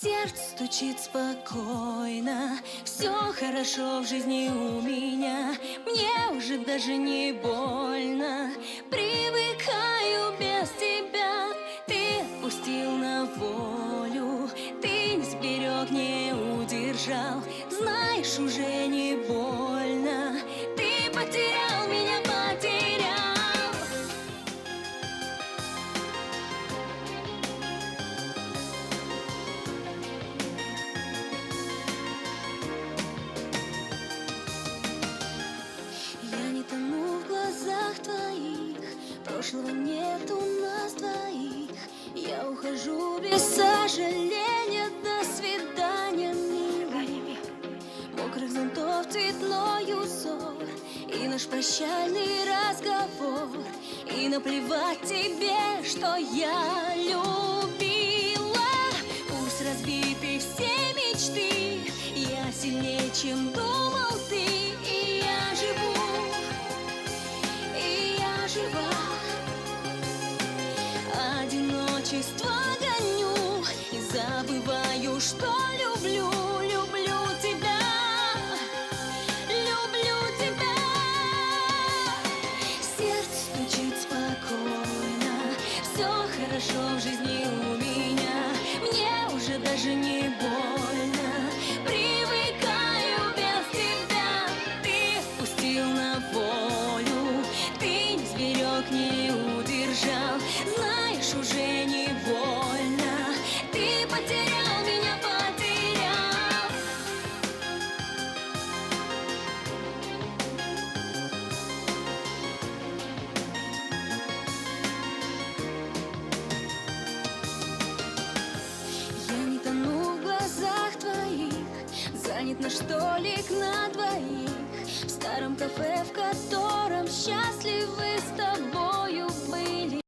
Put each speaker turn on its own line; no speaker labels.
Сердце стучит спокойно, все хорошо в жизни у меня. Мне уже даже не больно, привыкаю без тебя. Ты отпустил на волю, ты не сберег, не удержал. Знаешь, уже не больно, ты потерял меня, потерял. Я не тону в глазах твоих, прошлого нет у нас двоих. Я ухожу без сожаления, до свидания, милый. Мокрых зонтов цветной узор, и наш прощальный разговор. И наплевать тебе, что я любила. Пусть разбиты все мечты, я сильнее, чем думал ты. И я живу, и я жива. Одиночество гоню и забываю, что люблю, люблю тебя, люблю тебя. Сердце стучит спокойно, все хорошо в жизни у меня. Мне уже даже не больно, привыкаю без тебя. Ты отпустил на волю, ты не сберег, не удержал. Знаешь, уже не больно, ты потерял меня, потерял. Я не тону в глазах твоих, занят наш столик на двоих в старом кафе, в котором счастливы с тобою были.